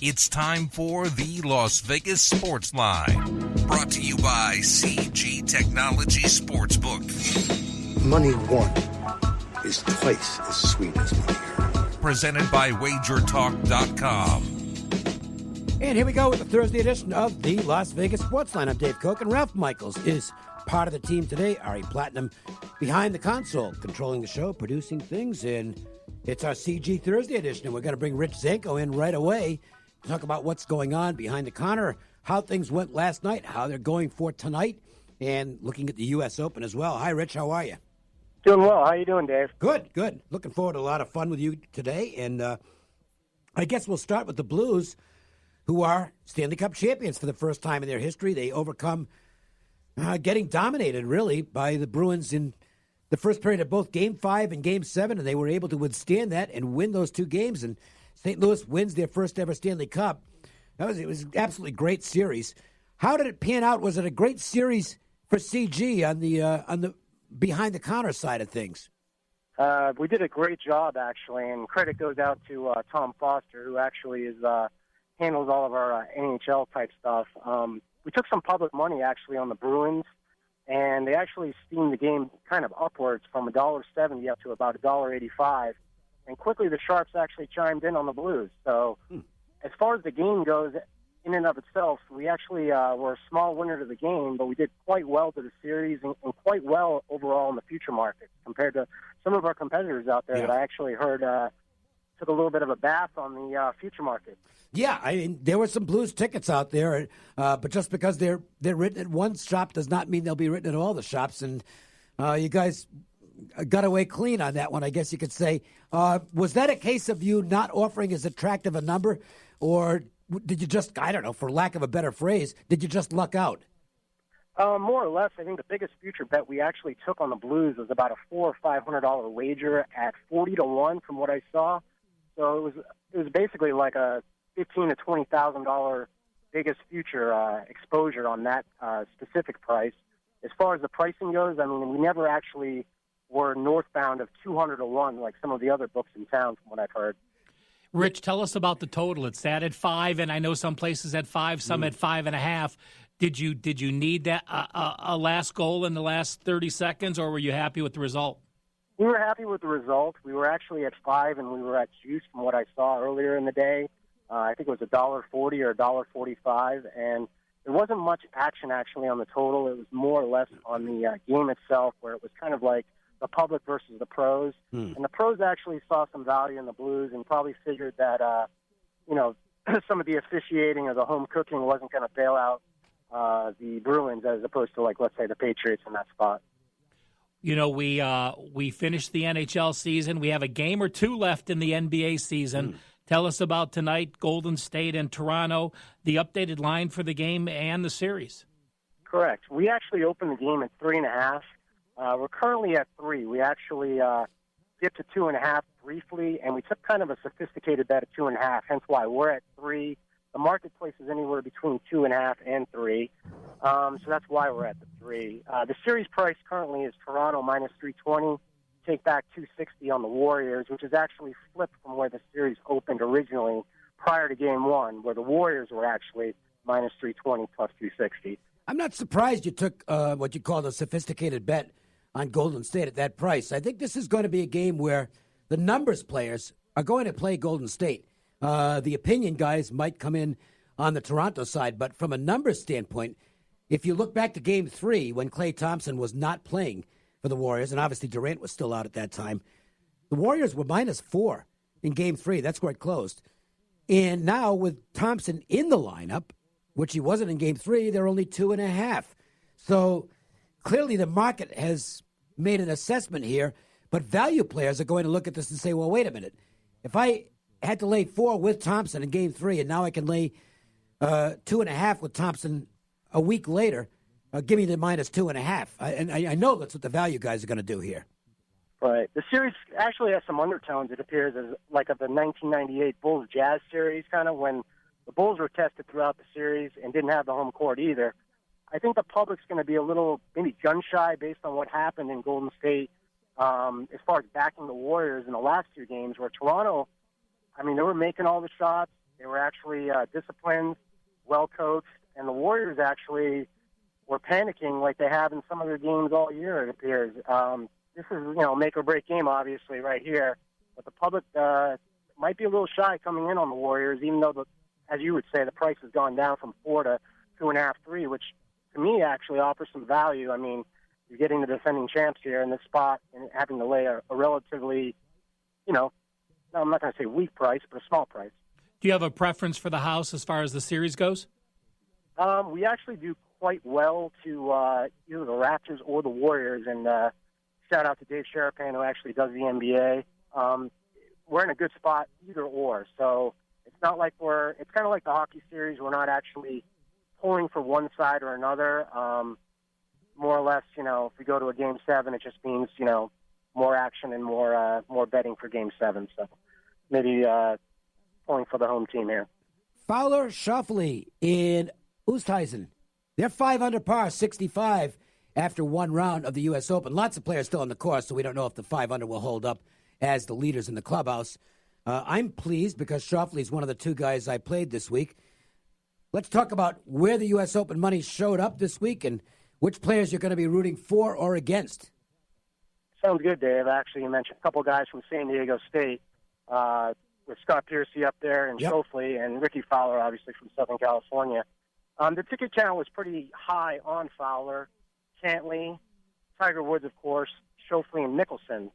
It's time for the Las Vegas Sportsline, brought to you by CG Technology Sportsbook. Money won is twice as sweet as money earned. Presented by WagerTalk.com. And here we go with the Thursday edition of the Las Vegas Sportsline. I'm Dave Cokin. Ralph Michaels is part of the team today. Ari Platinum behind the console, controlling the show, producing things. And it's our CG Thursday edition. And we're going to bring Rich Zanco in right away to talk about what's going on behind the counter, how things went last night, how they're going for tonight, and looking at the U.S. Open as well. Hi, Rich. How are you? Doing well. How you doing, Dave? Good, good. Looking forward to a lot of fun with you today. And I guess we'll start with the Blues, who are Stanley Cup champions for the first time in their history. They overcome getting dominated, really, by the Bruins in the first period of both Game 5 and Game 7, and they were able to withstand that and win those two games. And St. Louis wins their first ever Stanley Cup. It was an absolutely great series. How did it pan out? Was it a great series for CG on the behind the counter side of things? We did a great job, actually, and credit goes out to Tom Foster, who actually handles all of our NHL type stuff. We took some public money actually on the Bruins, and they actually steamed the game kind of upwards from $1.70 up to about $1.85. And quickly the Sharps actually chimed in on the Blues. So as far as the game goes, in and of itself, we actually were a small winner to the game, but we did quite well to the series and quite well overall in the future market compared to some of our competitors out there that I actually heard took a little bit of a bath on the future market. Yeah, I mean, there were some Blues tickets out there, but just because they're written at one shop does not mean they'll be written at all the shops. And you guys got away clean on that one, I guess you could say. Was that a case of you not offering as attractive a number, or did you just, I don't know, for lack of a better phrase, did you just luck out? More or less, I think the biggest future bet we actually took on the Blues was about a $400 or $500 wager at 40-1 from what I saw. So it was basically like a $15,000 to $20,000 biggest future exposure on that specific price. As far as the pricing goes, I mean, we never actually were northbound of 200-1 like some of the other books in town, from what I've heard. Rich, tell us about the total. It's sat at 5, and I know some places at 5, some at 5.5. Did you need that a last goal in the last 30 seconds, or were you happy with the result? We were happy with the result. We were actually at 5, and we were at juice from what I saw earlier in the day. I think it was $1.40 or $1.45, and there wasn't much action actually on the total. It was more or less on the game itself, where it was kind of like the public versus the pros. And the pros actually saw some value in the Blues and probably figured that, some of the officiating or the home cooking wasn't going to bail out the Bruins as opposed to, like, let's say, the Patriots in that spot. You know, we finished the NHL season. We have a game or two left in the NBA season. Tell us about tonight, Golden State and Toronto, the updated line for the game and the series. Correct. We actually opened the game at 3.5. We're currently at 3. We actually dipped to 2.5 briefly, and we took kind of a sophisticated bet at 2.5, hence why we're at 3. The marketplace is anywhere between 2.5 and 3, so that's why we're at the 3. The series price currently is Toronto minus 320, take back 260 on the Warriors, which is actually flipped from where the series opened originally prior to Game 1, where the Warriors were actually minus 320 plus 260. I'm not surprised you took what you call a sophisticated bet on Golden State at that price. I think this is going to be a game where the numbers players are going to play Golden State. The opinion guys might come in on the Toronto side, but from a numbers standpoint, if you look back to Game 3 when Klay Thompson was not playing for the Warriors, and obviously Durant was still out at that time, the Warriors were minus 4 in Game 3. That's where it closed. And now with Thompson in the lineup, which he wasn't in Game 3, they're only 2.5. So clearly the market has made an assessment here, but value players are going to look at this and say, well, wait a minute. If I had to lay 4 with Thompson in Game 3, and now I can lay 2.5 with Thompson a week later, give me the minus 2.5. And I know that's what the value guys are going to do here. Right. The series actually has some undertones, it appears, as like of the 1998 Bulls-Jazz series, kind of when the Bulls were tested throughout the series and didn't have the home court either. I think the public's going to be a little maybe gun-shy based on what happened in Golden State as far as backing the Warriors in the last 2 games, where Toronto, I mean, they were making all the shots. They were actually disciplined, well coached, and the Warriors actually were panicking like they have in some of their games all year, it appears. This is, make or break game, obviously, right here. But the public might be a little shy coming in on the Warriors, even though, as you would say, the price has gone down from 4 to 2.5, 3, which to me actually offers some value. I mean, you're getting the defending champs here in this spot and having to lay a relatively, I'm not going to say weak price, but a small price. Do you have a preference for the house as far as the series goes? We actually do quite well to either the Raptors or the Warriors, and shout out to Dave Sherapan, who actually does the NBA. We're in a good spot either or, so it's not like it's kind of like the hockey series. We're not actually pulling for one side or another. More or less, if we go to a Game 7, it just means, more action and more betting for Game 7. So maybe pulling for the home team here. Fowler, Schauffele in Oosthuizen. They're 5 under par, 65 after one round of the U.S. Open. Lots of players still on the course, so we don't know if the 5 under will hold up as the leaders in the clubhouse. I'm pleased because Schauffele is one of the 2 guys I played this week. Let's talk about where the U.S. Open money showed up this week and which players you're going to be rooting for or against. Sounds good, Dave. Actually, you mentioned a couple guys from San Diego State with Scott Piercy up there and Schauffele and Ricky Fowler, obviously, from Southern California. The ticket count was pretty high on Fowler, Cantley, Tiger Woods, of course, Schauffele, and Mickelson.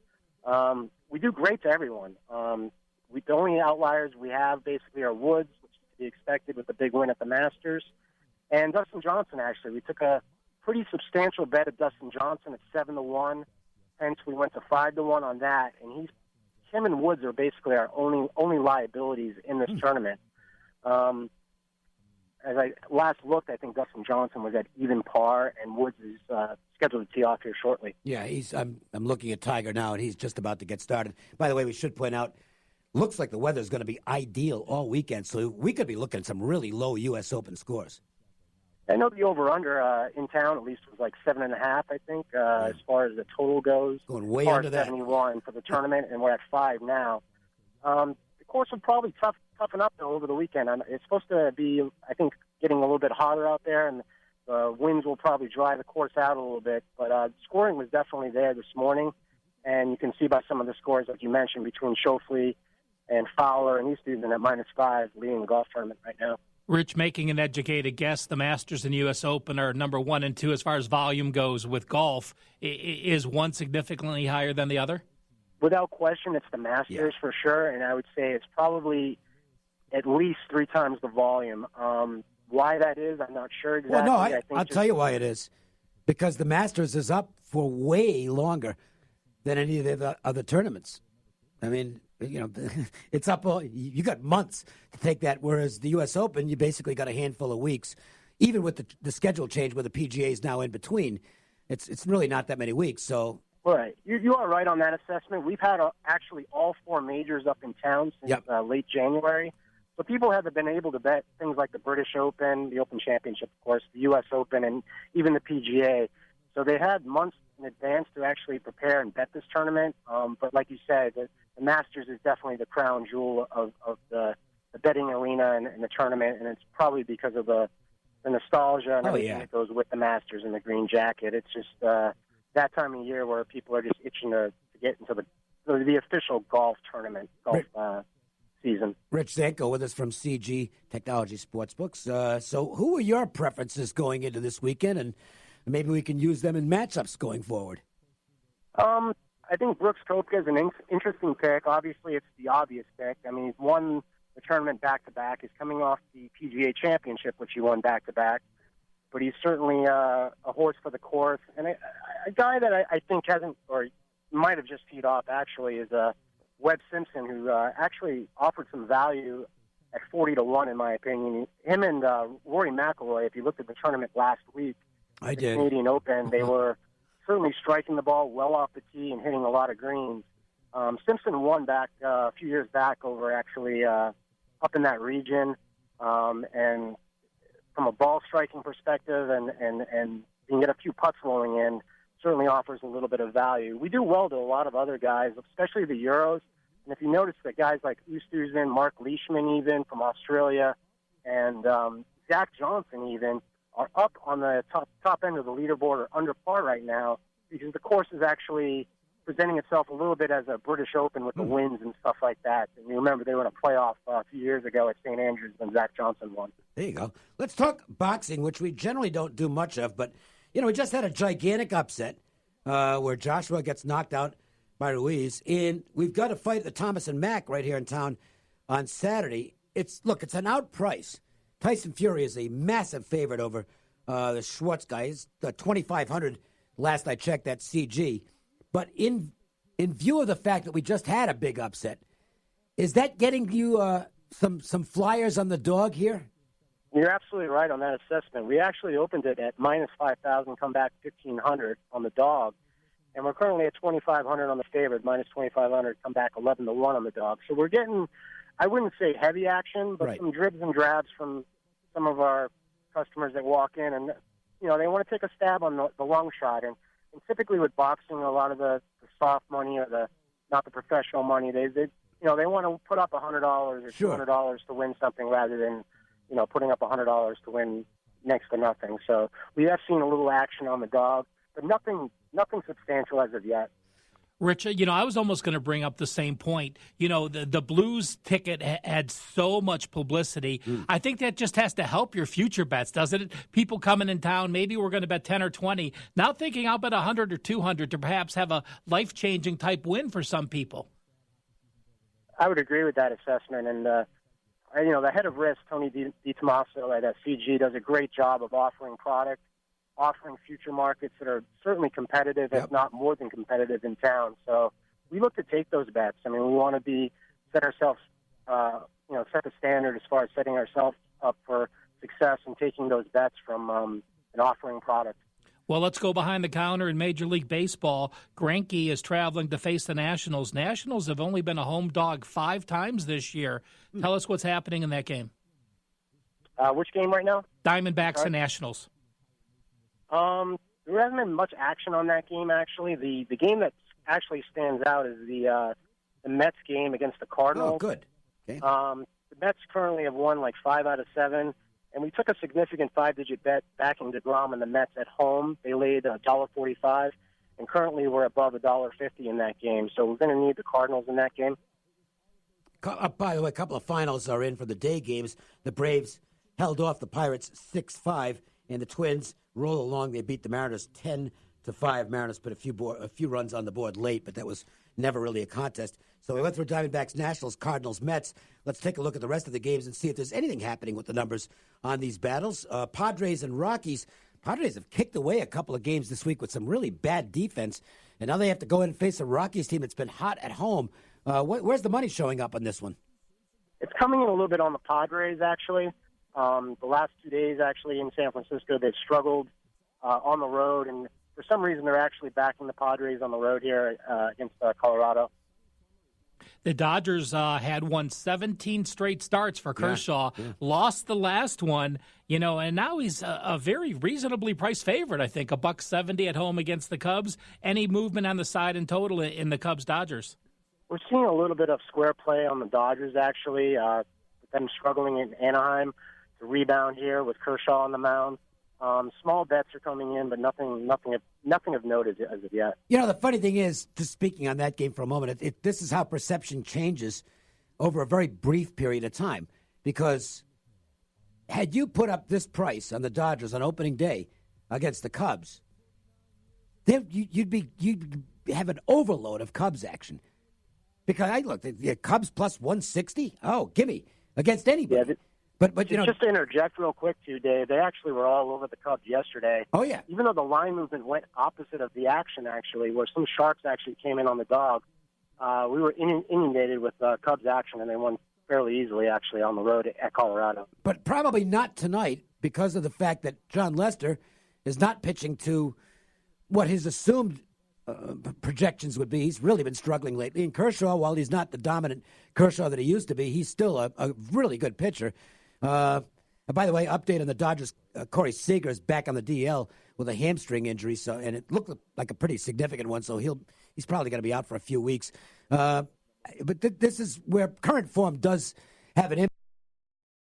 We do great to everyone. The only outliers we have basically are Woods, which is to be expected with the big win at the Masters, and Dustin Johnson, actually. We took a pretty substantial bet of Dustin Johnson at 7-1. Hence, we went to 5-1 on that, and him and Woods are basically our only liabilities in this tournament. As I last looked, I think Dustin Johnson was at even par, and Woods is scheduled to tee off here shortly. Yeah, I'm looking at Tiger now, and he's just about to get started. By the way, we should point out, looks like the weather's going to be ideal all weekend, so we could be looking at some really low U.S. Open scores. I know the over-under in town at least was like 7.5, I think, as far as the total goes. Going way under that. 71 for the tournament, and we're at 5 now. The course will probably toughen up, though, over the weekend. It's supposed to be, I think, getting a little bit hotter out there, and the winds will probably dry the course out a little bit. But scoring was definitely there this morning, and you can see by some of the scores, like you mentioned, between Schauffele and Fowler and Easthuizen at -5 leading the golf tournament right now. Rich, making an educated guess, the Masters and U.S. Open are number 1 and 2 as far as volume goes with golf. Is one significantly higher than the other? Without question, it's the Masters for sure, and I would say it's probably at least 3 times the volume. Why that is, I'm not sure exactly. Well, no, I'll tell you why it is. Because the Masters is up for way longer than any of the other tournaments. I mean, it's up. You got months to take that, whereas the U.S. Open, you basically got a handful of weeks. Even with the schedule change, where the PGA is now in between, it's really not that many weeks. So, right, you are right on that assessment. We've had actually all 4 majors up in town since late January, so people haven't been able to bet things like the British Open, the Open Championship, of course, the U.S. Open, and even the PGA. So they had months in advance to actually prepare and bet this tournament. But like you said, the Masters is definitely the crown jewel of the betting arena and the tournament, and it's probably because of the nostalgia and everything that goes with the Masters and the green jacket. It's just that time of year where people are just itching to get into the official golf tournament, season. Rich Zanco with us from CG Technology Sportsbooks. So who are your preferences going into this weekend, and maybe we can use them in matchups going forward? I think Brooks Koepka is an interesting pick. Obviously, it's the obvious pick. I mean, he's won the tournament back-to-back. He's coming off the PGA Championship, which he won back-to-back. But he's certainly a horse for the course. And a guy that I think hasn't, or might have just teed off, actually, is Webb Simpson, who actually offered some value at 40-1, in my opinion. Him and Rory McIlroy, if you looked at the tournament last week, the Canadian Open, they were certainly striking the ball well off the tee and hitting a lot of greens. Simpson won back a few years back over actually up in that region. And from a ball striking perspective and you can get a few putts rolling in, certainly offers a little bit of value. We do well to a lot of other guys, especially the Euros. And if you notice that guys like Oosthuizen, Mark Leishman even from Australia, and Zach Johnson even are up on the top end of the leaderboard or under par right now because the course is actually presenting itself a little bit as a British Open with the wins and stuff like that. And you remember they were in a playoff a few years ago at St. Andrews when Zach Johnson won. There you go. Let's talk boxing, which we generally don't do much of, but, we just had a gigantic upset where Joshua gets knocked out by Ruiz, and we've got a fight at the Thomas and Mack right here in town on Saturday. It's an out price. Tyson Fury is a massive favorite over the Schwartz guy. He's 2,500 last I checked at CG. But in view of the fact that we just had a big upset, is that getting you some flyers on the dog here? You're absolutely right on that assessment. We actually opened it at minus 5,000, come back 1,500 on the dog. And we're currently at 2,500 on the favorite, minus 2,500, come back 11-1 on the dog. So we're getting, I wouldn't say heavy action, but some dribs and drabs from some of our customers that walk in. And, they want to take a stab on the long shot. And typically with boxing, a lot of the soft money or not the professional money, they want to put up $100 or $200 to win something rather than, putting up $100 to win next to nothing. So we have seen a little action on the dog, but nothing substantial as of yet. Rich, I was almost going to bring up the same point. The Blues ticket had so much publicity. I think that just has to help your future bets, doesn't it? People coming in town, maybe we're going to bet 10 or 20. Now thinking I'll bet 100 or 200 to perhaps have a life-changing type win for some people. I would agree with that assessment. And, the head of risk, Tony DiTomaso at CG, does a great job of offering product, offering future markets that are certainly competitive, if not more than competitive in town. So we look to take those bets. I mean, we want to set the standard as far as setting ourselves up for success and taking those bets from an offering product. Well, let's go behind the counter in Major League Baseball. Greinke is traveling to face the Nationals. Nationals have only been a home dog 5 times this year. Tell us what's happening in that game. Which game right now? Diamondbacks and Nationals. There hasn't been much action on that game, actually. The game that actually stands out is the Mets game against the Cardinals. Oh, good. Okay. The Mets currently have won like 5 out of 7, and we took a significant 5-digit bet backing DeGrom and the Mets at home. They laid $1.45, and currently we're above $1.50 in that game. So we're going to need the Cardinals in that game. By the way, a couple of finals are in for the day games. The Braves held off the Pirates 6-5, and the Twins roll along. They beat the Mariners 10-5. Mariners put a few runs on the board late, but that was never really a contest. So we went through Diamondbacks, Nationals, Cardinals, Mets. Let's take a look at the rest of the games and see if there's anything happening with the numbers on these battles. Padres and Rockies. Padres have kicked away a couple of games this week with some really bad defense, and now they have to go in and face a Rockies team that's been hot at home. Where's the money showing up on this one? It's coming in a little bit on the Padres, actually. The last 2 days, actually, in San Francisco, they've struggled on the road, and for some reason they're actually backing the Padres on the road here against Colorado. The Dodgers had won 17 straight starts for Kershaw, lost the last one, and now he's a very reasonably priced favorite, I think, $1.70 at home against the Cubs. Any movement on the side in total in the Cubs-Dodgers? We're seeing a little bit of square play on the Dodgers, actually, with them struggling in Anaheim to rebound here with Kershaw on the mound. Small bets are coming in, but nothing of note as of yet. The funny thing is, just speaking on that game for a moment, this is how perception changes over a very brief period of time. Because had you put up this price on the Dodgers on opening day against the Cubs, you'd have an overload of Cubs action. Because I looked at the Cubs plus 160. Oh, gimme against anybody. Yeah, But just to interject real quick, too, Dave, they actually were all over the Cubs yesterday. Oh, yeah. Even though the line movement went opposite of the action, actually, where some sharps actually came in on the dog, we were inundated with Cubs action, and they won fairly easily, actually, on the road at Colorado. But probably not tonight because of the fact that John Lester is not pitching to what his assumed projections would be. He's really been struggling lately. And Kershaw, while he's not the dominant Kershaw that he used to be, he's still a really good pitcher. By the way, update on the Dodgers, Corey Seager is back on the DL with a hamstring injury, and it looked like a pretty significant one, so he's probably going to be out for a few weeks. But this is where current form does have an impact.